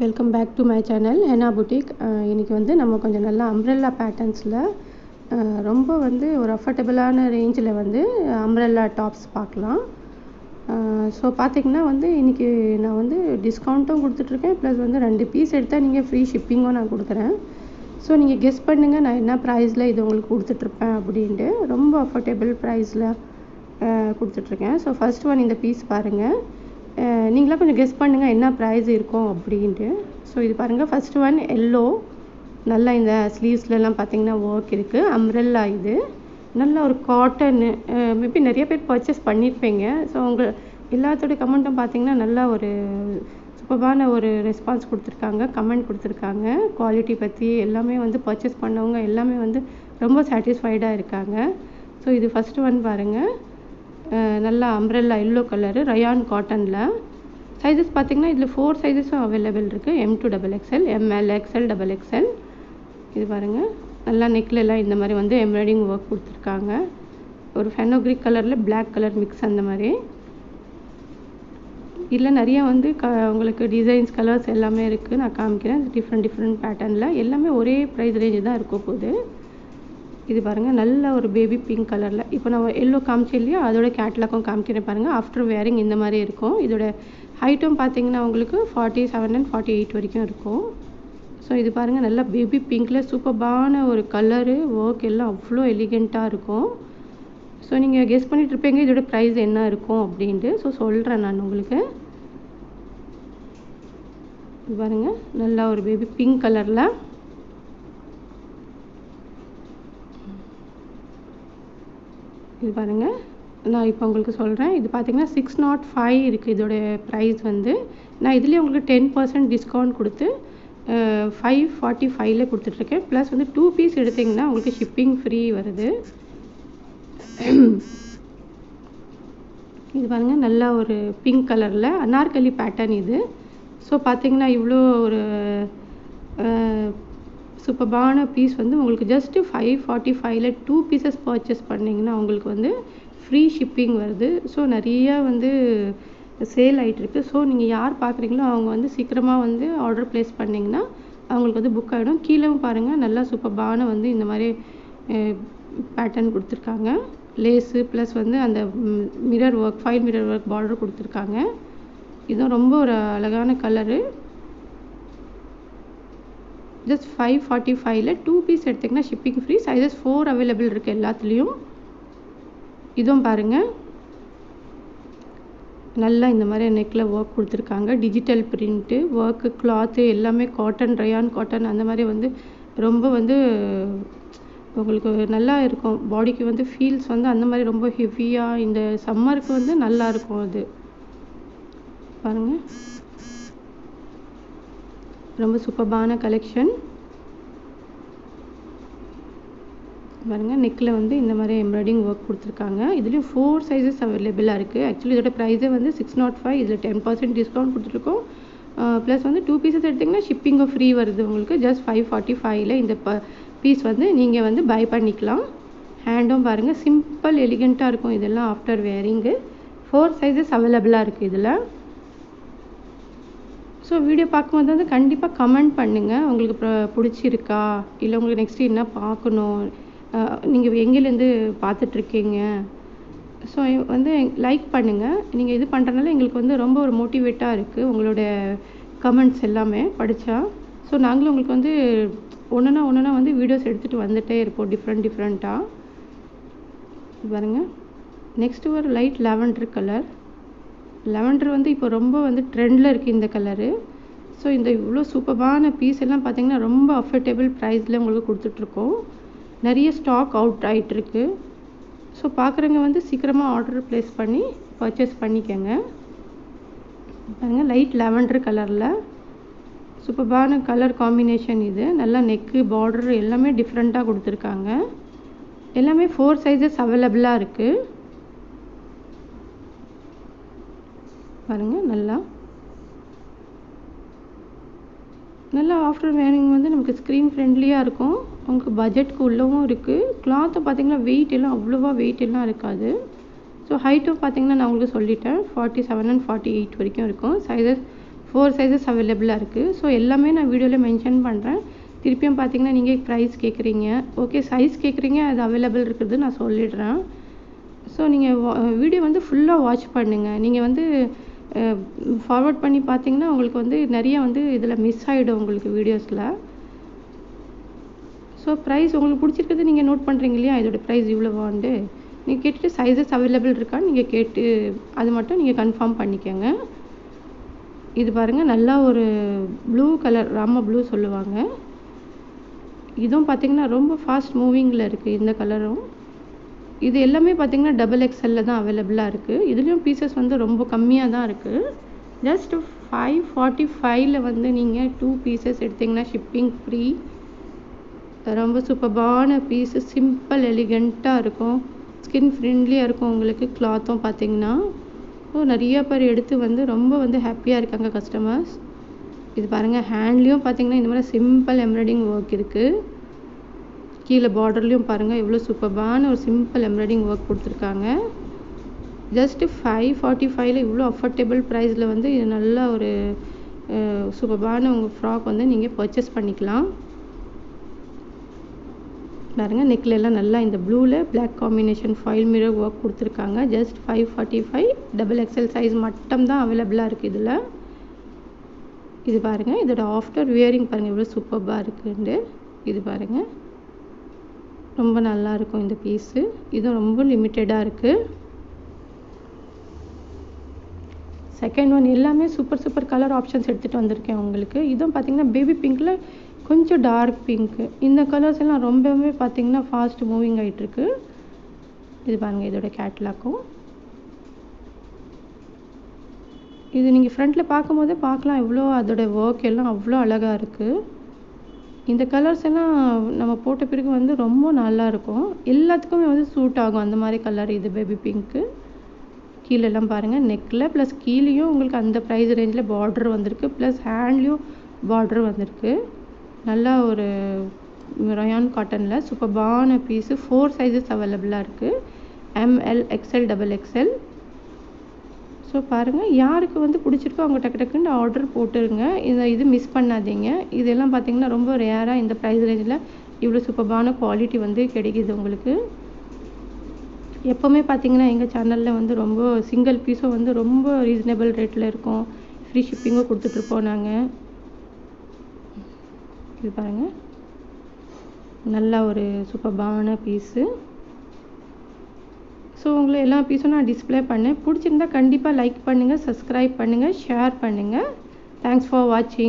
Welcome back to my channel Hena boutique. இன்றைக்கி வந்து நம்ம கொஞ்சம் நல்லா அம்ப்ரெல்லா பேட்டர்ன்ஸில் ரொம்ப வந்து ஒரு அஃபர்டபுளான ரேஞ்சில் வந்து அம்ப்ரெல்லா டாப்ஸ் பார்க்கலாம். ஸோ பார்த்திங்கன்னா வந்து இன்றைக்கி நான் வந்து டிஸ்கவுண்ட்டும் கொடுத்துட்ருக்கேன், ப்ளஸ் வந்து 2 பீஸ் எடுத்தால் நீங்கள் ஃப்ரீ ஷிப்பிங்கும் நான் கொடுக்குறேன். ஸோ நீங்கள் கெஸ் பண்ணுங்கள் நான் என்ன ப்ரைஸில் இது உங்களுக்கு கொடுத்துட்ருப்பேன் அப்படின்ட்டு. ரொம்ப அஃபர்டபுள் ப்ரைஸில் கொடுத்துட்ருக்கேன். ஸோ ஃபர்ஸ்ட் ஒன் இந்த பீஸ் பாருங்கள், நீங்களாம் கொஞ்சம் கெஸ் பண்ணுங்கள் என்ன ப்ரைஸ் இருக்கும் அப்படின்ட்டு. ஸோ இது பாருங்கள், ஃபஸ்ட்டு ஒன் எல்லோ, நல்லா இந்த ஸ்லீவ்ஸ்லலாம் பார்த்தீங்கன்னா ஒர்க் இருக்குது, அம்ப்ரெல்லா. இது நல்ல ஒரு காட்டனு, மேபி நிறைய பேர் பர்ச்சேஸ் பண்ணியிருப்பீங்க. ஸோ உங்கள் எல்லாத்தோடைய கமெண்ட்டும் பார்த்தீங்கன்னா நல்லா ஒரு சூப்பரான ஒரு ரெஸ்பான்ஸ் கொடுத்துருக்காங்க, கமெண்ட் கொடுத்துருக்காங்க. குவாலிட்டி பற்றி எல்லாமே வந்து பர்ச்சேஸ் பண்ணவங்க எல்லாமே வந்து ரொம்ப சாட்டிஸ்ஃபைடாக இருக்காங்க. ஸோ இது ஃபஸ்ட்டு ஒன் பாருங்கள், நல்லா அம்ப்ரெல்லா எல்லோ கலரு, ரயான் காட்டனில். சைஸஸ் பார்த்திங்கன்னா இதில் 4 சைஸஸும் அவைலபிள் இருக்குது, M2 XXL, ML, XL, XXL. இது பாருங்கள், நல்லா நெக்லெல்லாம் இந்த மாதிரி வந்து எம்ப்ராய்டிங் ஒர்க் கொடுத்துருக்காங்க. ஒரு ஃபெனோக்ரிக் கலரில் பிளாக் கலர் மிக்ஸ், அந்த மாதிரி. இதில் நிறையா வந்து உங்களுக்கு டிசைன்ஸ், கலர்ஸ் எல்லாமே இருக்குது, நான் காமிக்கிறேன். டிஃப்ரெண்ட் பேட்டர்னில் எல்லாமே ஒரே ப்ரைஸ் ரேஞ்சு தான் இருக்கும் போது. இது பாருங்கள், நல்ல ஒரு பேபி பிங்க் கலரில். இப்போ நான் எல்லோ காமிச்சேன் இல்லையா, அதோட கேட்லாக்கும் காமிக்கிறேன் பாருங்கள். ஆஃப்டர் வேரிங் இந்த மாதிரி இருக்கும். இதோட ஹைட்டும் பார்த்தீங்கன்னா உங்களுக்கு 47 and 48 வரைக்கும் இருக்கும். ஸோ இது பாருங்கள், நல்லா பேபி பிங்க்கில் சூப்பரான ஒரு கலரு, ஒர்க் எல்லாம் அவ்வளோ எலிகெண்ட்டாக இருக்கும். ஸோ நீங்கள் கெஸ் பண்ணிகிட்டு இருப்பீங்க இதோட ப்ரைஸ் என்ன இருக்கும் அப்படின்ட்டு. ஸோ சொல்கிறேன் நான் உங்களுக்கு. இது பாருங்கள், நல்லா ஒரு பேபி பிங்க் கலரில். இது பாருங்கள், நான் இப்போ உங்களுக்கு சொல்கிறேன். இது பார்த்திங்கன்னா 605 இருக்குது இதோட ப்ரைஸ் வந்து. நான் இதுலேயே உங்களுக்கு 10% டிஸ்கவுண்ட் கொடுத்து 545 கொடுத்துட்ருக்கேன். ப்ளஸ் வந்து 2 பீஸ் எடுத்திங்கன்னா உங்களுக்கு ஷிப்பிங் ஃப்ரீ வருது. இது பாருங்கள், நல்லா ஒரு பிங்க் கலரில் அனார்கலி பேட்டர்ன் இது. ஸோ பார்த்திங்கன்னா இவ்வளோ ஒரு சூப்பரான பீஸ் வந்து உங்களுக்கு ஜஸ்ட்டு 545 2 பீசஸ் பர்ச்சேஸ் பண்ணிங்கன்னா உங்களுக்கு வந்து ஃப்ரீ ஷிப்பிங் வருது. ஸோ நிறையா வந்து சேல் ஆகிட்டுருக்கு. ஸோ நீங்கள் யார் பார்க்குறீங்களோ அவங்க வந்து சீக்கிரமாக வந்து ஆர்டர் ப்ளேஸ் பண்ணிங்கன்னா அவங்களுக்கு வந்து புக் ஆகிடும். கீழேவும் பாருங்கள், நல்லா சூப்பரான வந்து இந்த மாதிரி பேட்டர்ன் கொடுத்துருக்காங்க. லேஸு ப்ளஸ் வந்து அந்த mirror work, file mirror work border கொடுத்துருக்காங்க. இதுவும் ரொம்ப ஒரு அழகான கலரு. ஜஸ்ட் 545 2 பீஸ் எடுத்திங்கன்னா ஷிப்பிங் ஃப்ரீ. சைஸஸ் 4 அவைலபிள் இருக்குது எல்லாத்துலேயும். இதுவும் பாருங்கள், நல்லா இந்த மாதிரி நெக்கில் ஒர்க் கொடுத்துருக்காங்க. டிஜிட்டல் பிரிண்ட்டு ஒர்க்கு, கிளாத்து எல்லாமே காட்டன், ரயான் காட்டன், அந்த மாதிரி வந்து ரொம்ப வந்து உங்களுக்கு நல்லா இருக்கும். பாடிக்கு வந்து ஃபீல்ஸ் வந்து அந்த மாதிரி ரொம்ப ஹெவியாக இந்த சம்மருக்கு வந்து நல்லாயிருக்கும். அது பாருங்கள், ரொம்ப சூப்பரான கலெக்ஷன். பாருங்கள், நெக்கில் வந்து இந்த மாதிரி எம்ப்ராய்டிங் ஒர்க் கொடுத்துருக்காங்க. இதுலேயும் 4 சைஸஸ் அவைலபிளாக இருக்குது. ஆக்சுவலி இதோட ப்ரைஸே வந்து 605. இதில் 10% டிஸ்கவுண்ட் கொடுத்துருக்கோம். ப்ளஸ் வந்து 2 பீசஸ் எடுத்திங்கன்னா ஷிப்பிங்கும் ஃப்ரீ வருது உங்களுக்கு. ஜஸ்ட் 545 இந்த பீஸ் வந்து நீங்கள் வந்து பை பண்ணிக்கலாம். ஹேண்டும் பாருங்கள், சிம்பிள் எலிகெண்ட்டாக இருக்கும் இதெல்லாம் ஆஃப்டர் வேரிங்கு. 4 சைஸஸ் அவைலபிளாக இருக்குது இதில். ஸோ வீடியோ பார்க்கும்போது வந்து கண்டிப்பாக கமெண்ட் பண்ணுங்கள், உங்களுக்கு பிடிச்சிருக்கா, இல்லை உங்களுக்கு நெக்ஸ்ட்டு என்ன பார்க்கணும், நீங்கள் எங்கேலேருந்து பார்த்துட்ருக்கீங்க. ஸோ வந்து லைக் பண்ணுங்கள். நீங்கள் இது பண்ணுறதுனால எங்களுக்கு வந்து ரொம்ப ஒரு மோட்டிவேட்டாக இருக்குது உங்களோட கமெண்ட்ஸ் எல்லாமே படித்தா. ஸோ நாங்களும் உங்களுக்கு வந்து ஒன்றுனா வந்து வீடியோஸ் எடுத்துகிட்டு வந்துகிட்டே இருப்போம், டிஃப்ரெண்ட்டாக. பாருங்கள், நெக்ஸ்ட்டு ஒரு லைட் லாவெண்டர் கலர். லாவெண்டர் வந்து இப்போ ரொம்ப வந்து ட்ரெண்டில் இருக்குது இந்த கலரு. ஸோ இந்த இவ்வளோ சூப்பரான பீஸ் எல்லாம் பார்த்திங்கன்னா ரொம்ப அஃபோர்டபுள் ப்ரைஸில் உங்களுக்கு கொடுத்துட்ருக்கோம். நிறைய ஸ்டாக் அவுட் ஆகிட்டுருக்கு. ஸோ பார்க்குறவங்க வந்து சீக்கிரமாக ஆர்டர் ப்ளேஸ் பண்ணி பர்ச்சேஸ் பண்ணிக்கோங்க. பாருங்கள், லைட் லாவெண்டர் கலரில் சூப்பரான கலர் காம்பினேஷன் இது. நல்லா நெக்கு, பார்டர் எல்லாமே டிஃப்ரெண்ட்டாக கொடுத்துருக்காங்க. எல்லாமே 4 சைஸஸ் அவைலபிளாக இருக்குது. பாருங்கள், நல்லா ஆஃப்டர் வேரிங் வந்து நமக்கு ஸ்க்ரீன் ஃப்ரெண்ட்லியாக இருக்கும். உங்களுக்கு பட்ஜெட்க்கு உள்ளவும் இருக்குது. கிளாத்தை பார்த்திங்கன்னா வெயிட் எல்லாம் அவ்வளோவா வெயிட் எல்லாம் இருக்காது. ஸோ ஹைட்டும் பார்த்திங்கன்னா நான் உங்களுக்கு சொல்லிட்டேன், 47 and 48 வரைக்கும் இருக்கும். சைஸஸ் 4 சைஸஸ் அவைலபிளாக இருக்குது. ஸோ எல்லாமே நான் வீடியோவில் மென்ஷன் பண்ணுறேன். திருப்பியும் பார்த்தீங்கன்னா நீங்கள் ப்ரைஸ் கேட்குறீங்க, ஓகே சைஸ் கேட்குறீங்க, அது அவைலபிள் இருக்குது நான் சொல்லிடுறேன். ஸோ நீங்கள் வீடியோ வந்து ஃபுல்லாக வாட்ச் பண்ணுங்கள். நீங்கள் வந்து ஃபார்வர்ட் பண்ணி பார்த்தீங்கன்னா உங்களுக்கு வந்து நிறைய வந்து இதில் மிஸ் ஆகிடும் உங்களுக்கு வீடியோஸில். ஸோ ப்ரைஸ் உங்களுக்கு பிடிச்சிருக்கிறது நீங்கள் நோட் பண்ணுறீங்க இல்லையா, இதோட ப்ரைஸ் இவ்வளோவாண்டு நீங்கள் கேட்டுட்டு சைஸஸ் அவைலபிள் இருக்கான்னு நீங்கள் கேட்டு அது மட்டும் நீங்கள் கன்ஃபார்ம் பண்ணிக்கோங்க. இது பாருங்கள், நல்லா ஒரு ப்ளூ கலர், ராம ப்ளூ சொல்லுவாங்க. இதுவும் பார்த்திங்கன்னா ரொம்ப ஃபாஸ்ட் மூவிங்கில் இருக்குது இந்த கலரும். இது எல்லாமே பார்த்திங்கன்னா XXL தான் அவைலபிளாக இருக்குது. இதுலேயும் பீசஸ் வந்து ரொம்ப கம்மியாக தான் இருக்குது. ஜஸ்ட் 545 வந்து நீங்கள் 2 பீசஸ் எடுத்திங்கன்னா ஷிப்பிங் ஃப்ரீ. ரொம்ப சூப்பர்பான பீஸு, சிம்பிள் எலிகண்ட்டாக இருக்கும், ஸ்கின் ஃப்ரெண்ட்லியாக இருக்கும் உங்களுக்கு. கிளாத்தும் பார்த்திங்கன்னா நிறைய பேர் எடுத்து வந்து ரொம்ப வந்து ஹாப்பியாக இருக்காங்க கஸ்டமர்ஸ். இது பாருங்கள், ஹேண்ட்லேயும் பார்த்திங்கன்னா இந்த மாதிரி சிம்பிள் எம்ப்ராய்டிங் ஒர்க் இருக்குது. கீழே பார்டர்லேயும் பாருங்கள் எவ்வளோ சூப்பர்பான ஒரு சிம்பிள் எம்ப்ராய்டிங் ஒர்க் கொடுத்துருக்காங்க. ஜஸ்ட்டு 545 இவ்வளோ அஃபோர்டபுள் ப்ரைஸில் வந்து இது நல்ல ஒரு சூப்பர்பான உங்கள் ஃப்ராக் வந்து நீங்கள் பர்ச்சேஸ் பண்ணிக்கலாம். பாருங்கள், நெக்லெல்லாம் நல்லா இந்த ப்ளூவில் black combination foil mirror work கொடுத்துருக்காங்க. ஜஸ்ட் 545 XXL சைஸ் மட்டும் தான் அவைலபிளாக இருக்குது இதில். இது பாருங்கள், இதோட ஆஃப்டர் வியரிங் பாருங்கள் எவ்வளோ சூப்பர்பாக இருக்குண்டு. இது பாருங்கள், ரொம்ப நல்லாயிருக்கும் இந்த பீஸு. இதுவும் ரொம்ப லிமிட்டடாக இருக்குது. செகண்ட் ஒன் எல்லாமே சூப்பர் கலர் ஆப்ஷன்ஸ் எடுத்துகிட்டு வந்திருக்கேன் உங்களுக்கு. இதுவும் பார்த்திங்கன்னா பேபி பிங்க்கில் கொஞ்சம் டார்க் பிங்க்கு. இந்த கலர்ஸ் எல்லாம் ரொம்பவே பார்த்திங்கன்னா ஃபாஸ்ட் மூவிங் ஆகிட்டுருக்கு. இது பாருங்கள், இதோட கேட்லாக்கும். இது நீங்கள் ஃப்ரண்ட்டில் பார்க்கும்போதே பார்க்கலாம் எவ்வளோ அதோட ஒர்க் எல்லாம் அவ்வளோ அழகாக இருக்குது. இந்த கலர்ஸ் எல்லாம் நம்ம போட்ட பிறகு வந்து ரொம்ப நல்லாயிருக்கும், எல்லாத்துக்குமே வந்து சூட் ஆகும் அந்த மாதிரி கலர். இது பேபி பிங்க்கு. கீழெல்லாம் பாருங்கள், நெக்கில் ப்ளஸ் கீழேயும் உங்களுக்கு அந்த ப்ரைஸ் ரேஞ்சில் பார்டர் வந்திருக்கு, ப்ளஸ் ஹேண்ட்லேயும் பார்டர் வந்திருக்கு. நல்லா ஒரு ரயான் காட்டனில் சூப்பர்பான பீஸு. 4 சைஸஸ் அவைலபிளாக இருக்குது, ML, XL, XXL. ஸோ பாருங்கள், யாருக்கு வந்து பிடிச்சிருக்கோ அவங்க டக்குன்னு ஆர்டர் போட்டுருங்க. இது மிஸ் பண்ணாதீங்க. இதெல்லாம் பார்த்திங்கன்னா ரொம்ப ரேராக இந்த ப்ரைஸ் ரேஞ்சில் இவ்வளோ சூப்பர்பான குவாலிட்டி வந்து கிடைக்கிது உங்களுக்கு. எப்போவுமே பார்த்திங்கன்னா எங்கள் சேனலில் வந்து ரொம்ப சிங்கிள் பீஸும் வந்து ரொம்ப ரீசனபிள் ரேட்டில் இருக்கும், ஃப்ரீ ஷிப்பிங்கும் கொடுத்துட்ருப்போம் நாங்கள். இது பாருங்கள், நல்லா ஒரு சூப்பர்பான பீஸு. ஸோ உங்களை எல்லா பீஸும் நான் டிஸ்பிளே பண்ணேன். பிடிச்சிருந்தா கண்டிப்பாக லைக் பண்ணுங்கள், சப்ஸ்கிரைப் பண்ணுங்கள், ஷேர் பண்ணுங்கள். தேங்க்ஸ் ஃபார் வாட்சிங்.